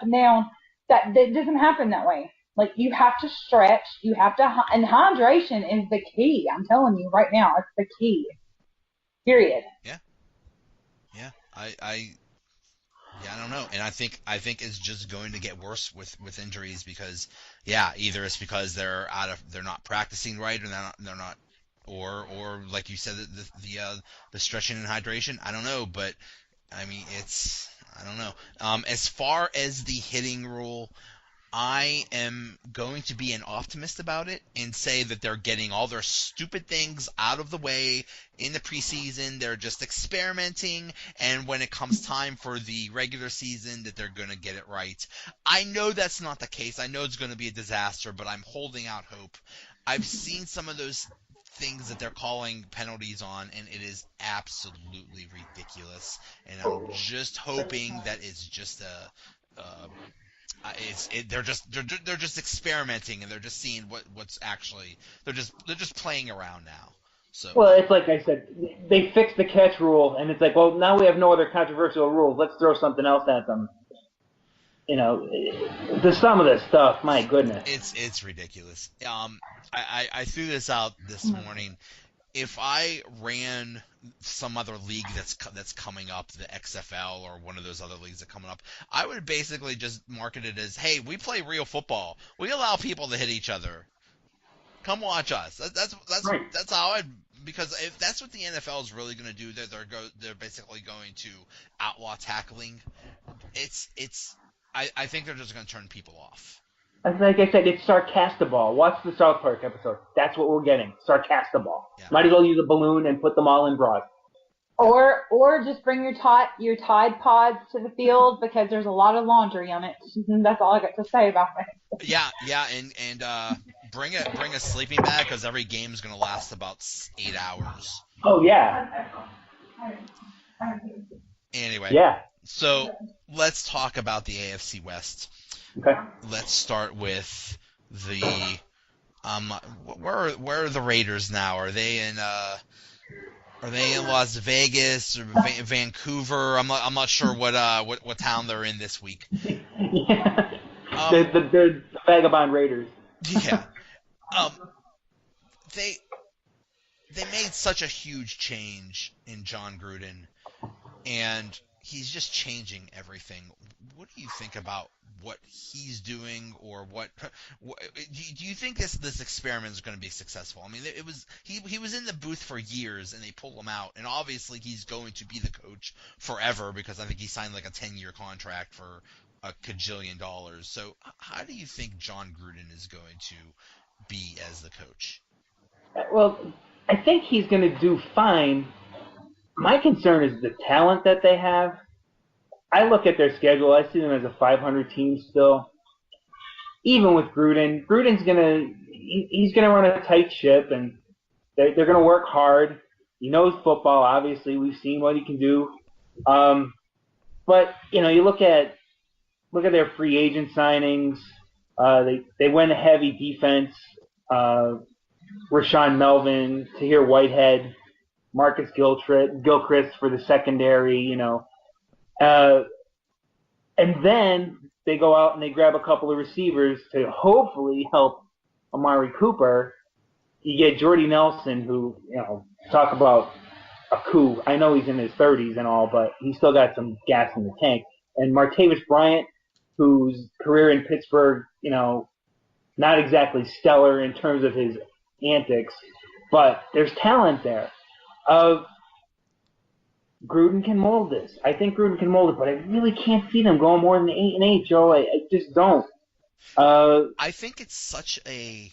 Now, that doesn't happen that way. Like, you have to stretch, and hydration is the key. I'm telling you right now, it's the key. Period. Yeah, yeah. Yeah, I don't know, and I think it's just going to get worse with injuries because either it's because they're not practicing right, or they're not, or like you said, the stretching and hydration. I don't know, but I mean I don't know. As far as the hitting rule, I am going to be an optimist about it and say that they're getting all their stupid things out of the way in the preseason. They're just experimenting, and when it comes time for the regular season, that they're going to get it right. I know that's not the case. I know it's going to be a disaster, but I'm holding out hope. I've seen some of those things that they're calling penalties on, and it is absolutely ridiculous. And I'm just hoping that it's just they're just experimenting, and they're just seeing what's actually they're just playing around now. So Well, it's like I said, they fixed the catch rule, and it's like, well, now we have no other controversial rules. Let's throw something else at them. The some of this stuff, my goodness. it's ridiculous. I threw this out this morning. If I ran some other league that's coming up, the XFL or one of those other leagues that are coming up, I would basically just market it as, "Hey, we play real football. We allow people to hit each other. Come watch us." Right. That's how I because if that's what the NFL is really going to do, they're basically going to outlaw tackling. I think they're just going to turn people off. Like I said, it's sarcastaball. Watch the South Park episode. That's what we're getting. Sarcastaball. Yeah. Might as well use a balloon and put them all in broad. Or just bring your Tide Pods to the field because there's a lot of laundry on it. That's all I got to say about it. Yeah, and bring a sleeping bag because every game is going to last about 8 hours. Oh, yeah. Anyway, Yeah. so let's talk about the AFC West. Okay. Let's start with the where are the Raiders now? Are they in Las Vegas or Vancouver? I'm not sure what town they're in this week. Yeah. The Vagabond Raiders. Yeah. They made such a huge change in John Gruden, and he's just changing everything. What do you think about what he's doing, or what do you think this experiment is going to be successful? I mean, he was in the booth for years, and they pulled him out, and obviously he's going to be the coach forever because I think he signed like a 10-year contract for a cajillion dollars. So how do you think John Gruden is going to be as the coach? Well, I think he's going to do fine. My concern is the talent that they have. I look at their schedule. I see them as a 500 team still. Even with Gruden, he's gonna run a tight ship, and they're gonna work hard. He knows football. Obviously, we've seen what he can do. But you look at their free agent signings. They went a heavy defense. Rashawn Melvin, Tahir Whitehead, Marcus Gilchrist for the secondary. And then they go out and they grab a couple of receivers to hopefully help Amari Cooper. You get Jordy Nelson, who, talk about a coup. I know he's in his 30s and all, but he's still got some gas in the tank. And Martavis Bryant, whose career in Pittsburgh, not exactly stellar in terms of his antics, but there's talent there. Gruden can mold this. I think Gruden can mold it, but I really can't see them going more than 8-8, Joe. I just don't. I think it's such a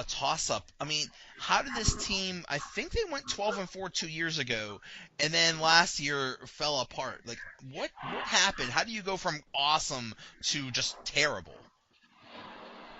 toss-up. I mean, how did this team? I think they went 12-4 2 years ago, and then last year fell apart. Like, what happened? How do you go from awesome to just terrible?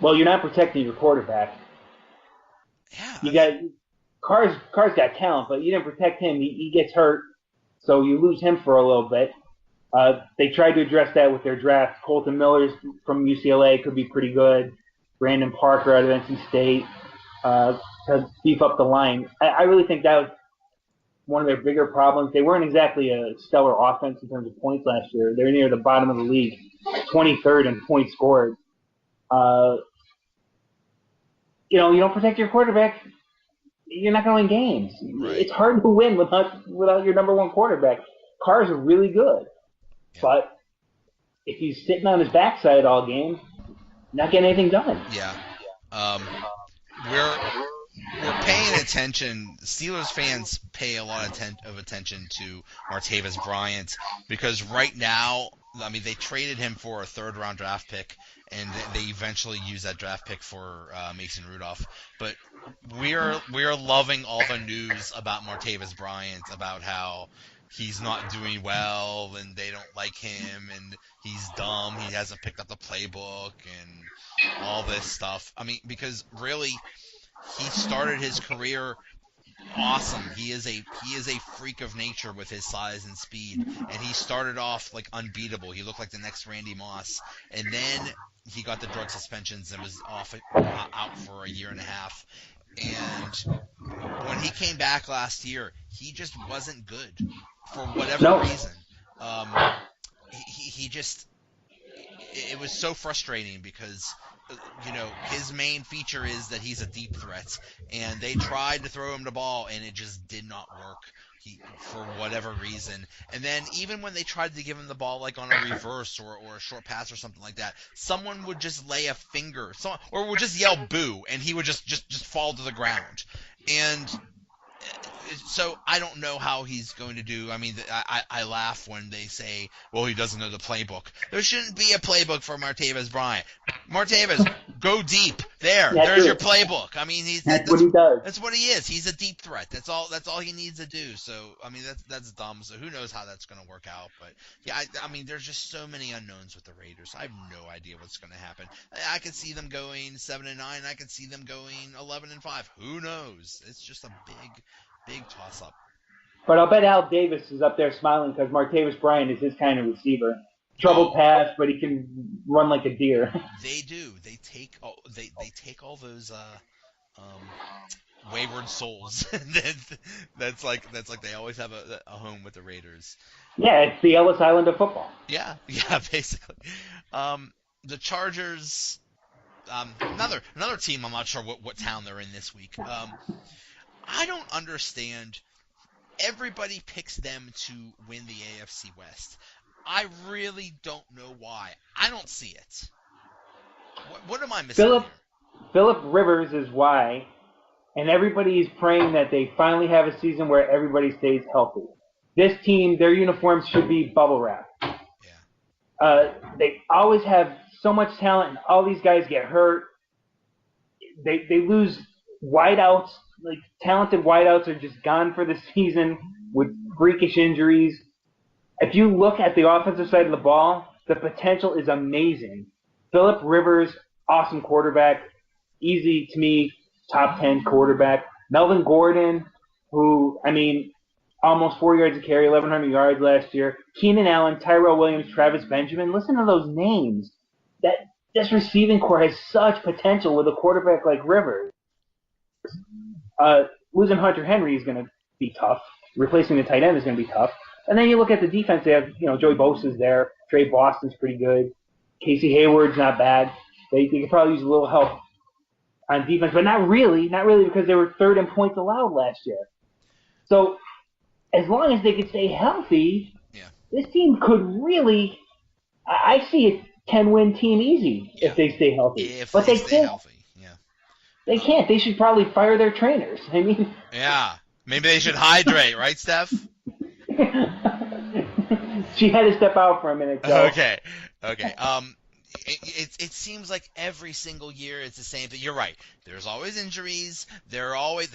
Well, you're not protecting your quarterback. Yeah. Carr's got talent, but you didn't protect him. He gets hurt, so you lose him for a little bit. They tried to address that with their draft. Colton Miller from UCLA could be pretty good. Brandon Parker out of NC State to beef up the line. I really think that one of their bigger problems. They weren't exactly a stellar offense in terms of points last year. They're near the bottom of the league, 23rd in points scored. You don't protect your quarterback, you're not going to win games. Right. It's hard to win without your number one quarterback. Carr's really good, but if he's sitting on his backside all game, not getting anything done. Yeah. We're paying attention. Steelers fans pay a lot of attention to Martavis Bryant because right now, I mean, they traded him for a third-round draft pick, and they eventually used that draft pick for Mason Rudolph. But we're loving all the news about Martavis Bryant, about how he's not doing well and they don't like him and he's dumb. He hasn't picked up the playbook and all this stuff. I mean, because really, he started his career awesome. He is a freak of nature with his size and speed, and he started off like unbeatable. He looked like the next Randy Moss, and then he got the drug suspensions and was out for a year and a half. And when he came back last year, he just wasn't good for whatever reason. He just, it was so frustrating because his main feature is that he's a deep threat, and they tried to throw him the ball and it just did not work. For whatever reason. And then even when they tried to give him the ball like on a reverse or a short pass or something like that, someone would just lay a finger, or would just yell boo, and he would just fall to the ground. And so I don't know how he's going to do. I mean, I laugh when they say, well, he doesn't know the playbook. There shouldn't be a playbook for Martavis Bryant. Martavis, go deep. There's your playbook. I mean, that's what he does. That's what he is. He's a deep threat. That's all he needs to do. So, I mean, that's dumb. So who knows how that's going to work out. But, yeah, I mean, there's just so many unknowns with the Raiders. I have no idea what's going to happen. I could see them going 7-9. I could see them going 11-5. Who knows? It's just a big toss-up. But I'll bet Al Davis is up there smiling because Martavis Bryant is his kind of receiver. Trouble pass, but he can run like a deer. They do. They take all those wayward souls. that's like they always have a home with the Raiders. Yeah, it's the Ellis Island of football. Yeah, basically. The Chargers, another team. I'm not sure what town they're in this week. I don't understand. Everybody picks them to win the AFC West. I really don't know why. I don't see it. What am I missing? Phillip Rivers is why, and everybody is praying that they finally have a season where everybody stays healthy. This team, their uniforms should be bubble wrap. Yeah. They always have so much talent, and all these guys get hurt. They lose wideouts. Like, talented wideouts are just gone for the season with freakish injuries. If you look at the offensive side of the ball, the potential is amazing. Phillip Rivers, awesome quarterback. Easy, to me, top 10 quarterback. Melvin Gordon, who, I mean, almost 4 yards a carry, 1,100 yards last year. Keenan Allen, Tyrell Williams, Travis Benjamin. Listen to those names. This receiving core has such potential with a quarterback like Rivers. Losing Hunter Henry is going to be tough. Replacing the tight end is going to be tough. And then you look at the defense. They have, Joey Bosa's there. Trey Boston's pretty good. Casey Hayward's not bad. They could probably use a little help on defense, but not really because they were third in points allowed last year. So as long as they could stay healthy, this team could really – I see a 10-win team easy if they stay healthy. But they can't. Healthy. Yeah. They can't. They should probably fire their trainers. I mean – yeah. Maybe they should hydrate, right, Steph? She had to step out for a minute, Joe. Okay. It seems like every single year it's the same thing. You're right. There's always injuries. They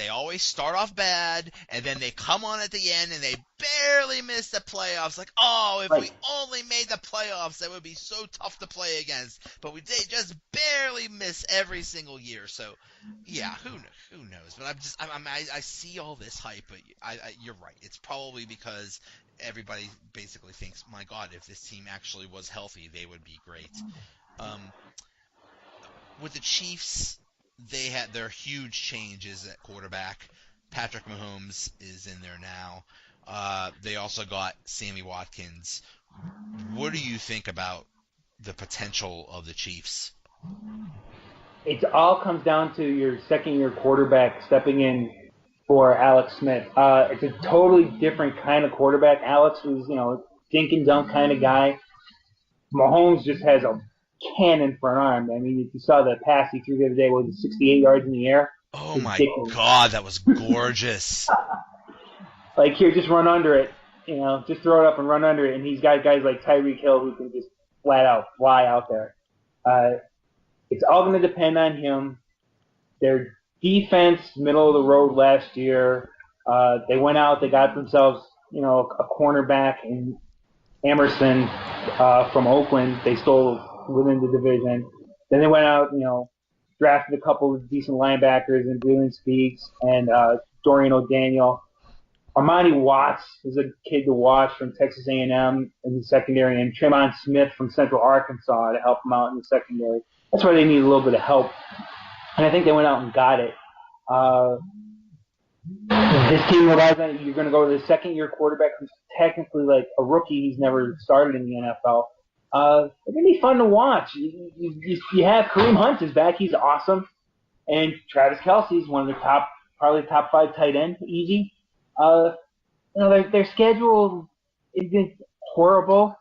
always start off bad, and then they come on at the end and they barely miss the playoffs. Like, if we only made the playoffs, that would be so tough to play against. But they just barely miss every single year. So, yeah, who knows? But I see all this hype, but you're right. It's probably because everybody basically thinks, my God, if this team actually was healthy, they would be great. With the Chiefs, they had their huge changes at quarterback. Patrick Mahomes is in there now. They also got Sammy Watkins. What do you think about the potential of the Chiefs? It all comes down to your second-year quarterback stepping in for Alex Smith. It's a totally different kind of quarterback. Alex was, dink and dunk kind of guy. Mahomes just has a cannon for an arm. I mean, if you saw the pass he threw the other day, was it 68 yards in the air? Oh my God, that was gorgeous. Like, here, just run under it. Just throw it up and run under it. And he's got guys like Tyreek Hill who can just flat out fly out there. It's all going to depend on him. Their defense, middle of the road last year. They went out, they got themselves, a cornerback in Emerson from Oakland. They stole within the division. Then they went out, drafted a couple of decent linebackers in Breland Speaks and Dorian O'Daniel. Armani Watts is a kid to watch from Texas A&M in the secondary, and Tremont Smith from Central Arkansas to help them out in the secondary. That's why they need a little bit of help. And I think they went out and got it. This team relies on you're going to go to the second-year quarterback who's technically like a rookie. He's never started in the NFL. It's going to be fun to watch. You have Kareem Hunt is back. He's awesome. And Travis Kelce's one of the probably top 5 tight end, easy. Their schedule isn't horrible.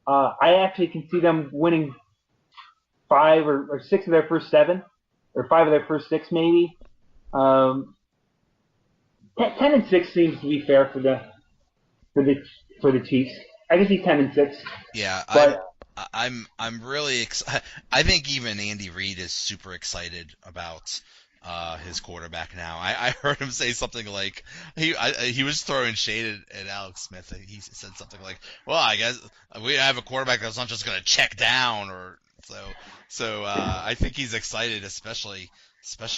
I actually can see them winning 5 or 6 of their first 7, or 5 of their first 6 maybe. 10-6 seems to be fair for the Chiefs. I can see 10-6. Yeah, but I'm really excited. I think even Andy Reid is super excited about his quarterback now. I heard him say something like he was throwing shade at Alex Smith. He said something like, "Well, I guess we have a quarterback that's not just going to check down," or so. I think he's excited, especially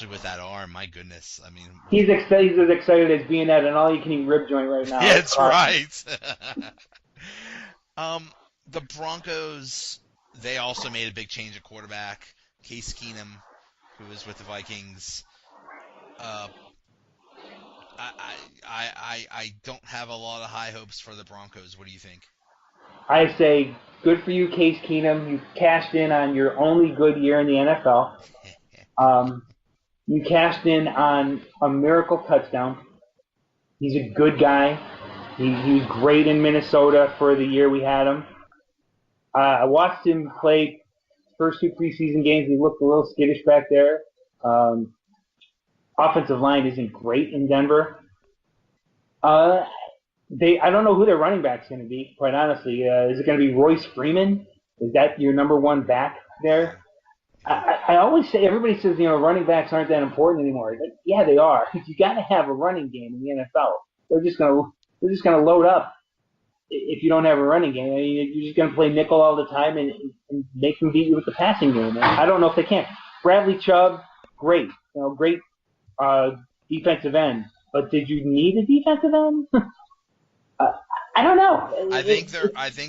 with that arm. My goodness, I mean, he's as excited as being at an all-you-can-eat rib joint right now. Yeah, that's right. The Broncos, they also made a big change at quarterback. Case Keenum, who was with the Vikings. I don't have a lot of high hopes for the Broncos. What do you think? I say, good for you, Case Keenum. You cashed in on your only good year in the NFL. You cashed in on a miracle touchdown. He's a good guy. He was great in Minnesota for the year we had him. I watched him play first 2 preseason games. He looked a little skittish back there. Offensive line isn't great in Denver. I don't know who their running back's going to be, quite honestly. Is it going to be Royce Freeman? Is that your number 1 back there? I always say, everybody says, running backs aren't that important anymore. But yeah, they are. You got to have a running game in the NFL. They're just going to load up if you don't have a running game. I mean, you're just going to play nickel all the time and make them beat you with the passing game. And I don't know if they can. Bradley Chubb, great. Great defensive end. But did you need a defensive end? I don't know. I think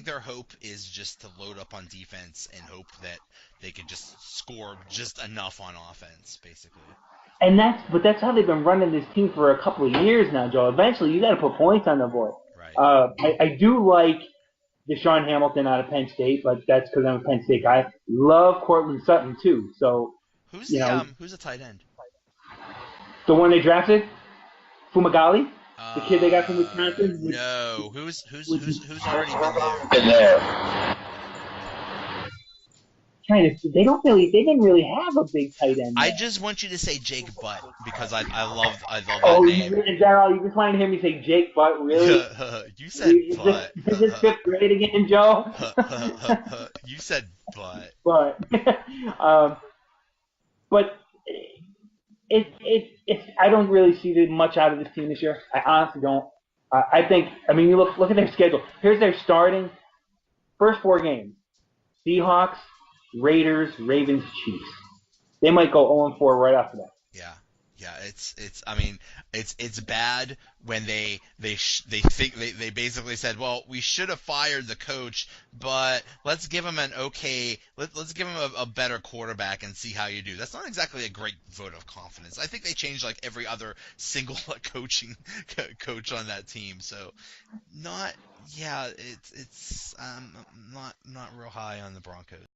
their hope is just to load up on defense and hope that they can just score just enough on offense, basically. And that's how they've been running this team for a couple of years now, Joe. Eventually, you got to put points on the board. Right. I do like Deshaun Hamilton out of Penn State, but that's because I'm a Penn State guy. Love Cortland Sutton too. So who's the tight end? The one they drafted, Fumagalli, the kid they got from Wisconsin. No, who's already been there? They didn't really have a big tight end. I just want you to say Jake Butt because I love that name. Is that all? You just wanted to hear me say Jake Butt, really? You said Butt. Is this 5th grade again, Joe? You said Butt. But I don't really see much out of this team this year. I honestly don't. You look at their schedule. Here's their starting first 4 games: Seahawks, Raiders, Ravens, Chiefs. They might go 0-4 right after that. Yeah. Yeah, I mean, it's bad when they basically said, well, we should have fired the coach, but let's give him let's give him a better quarterback and see how you do. That's not exactly a great vote of confidence. I think they changed like every other single coach on that team. So not yeah, it's not real high on the Broncos.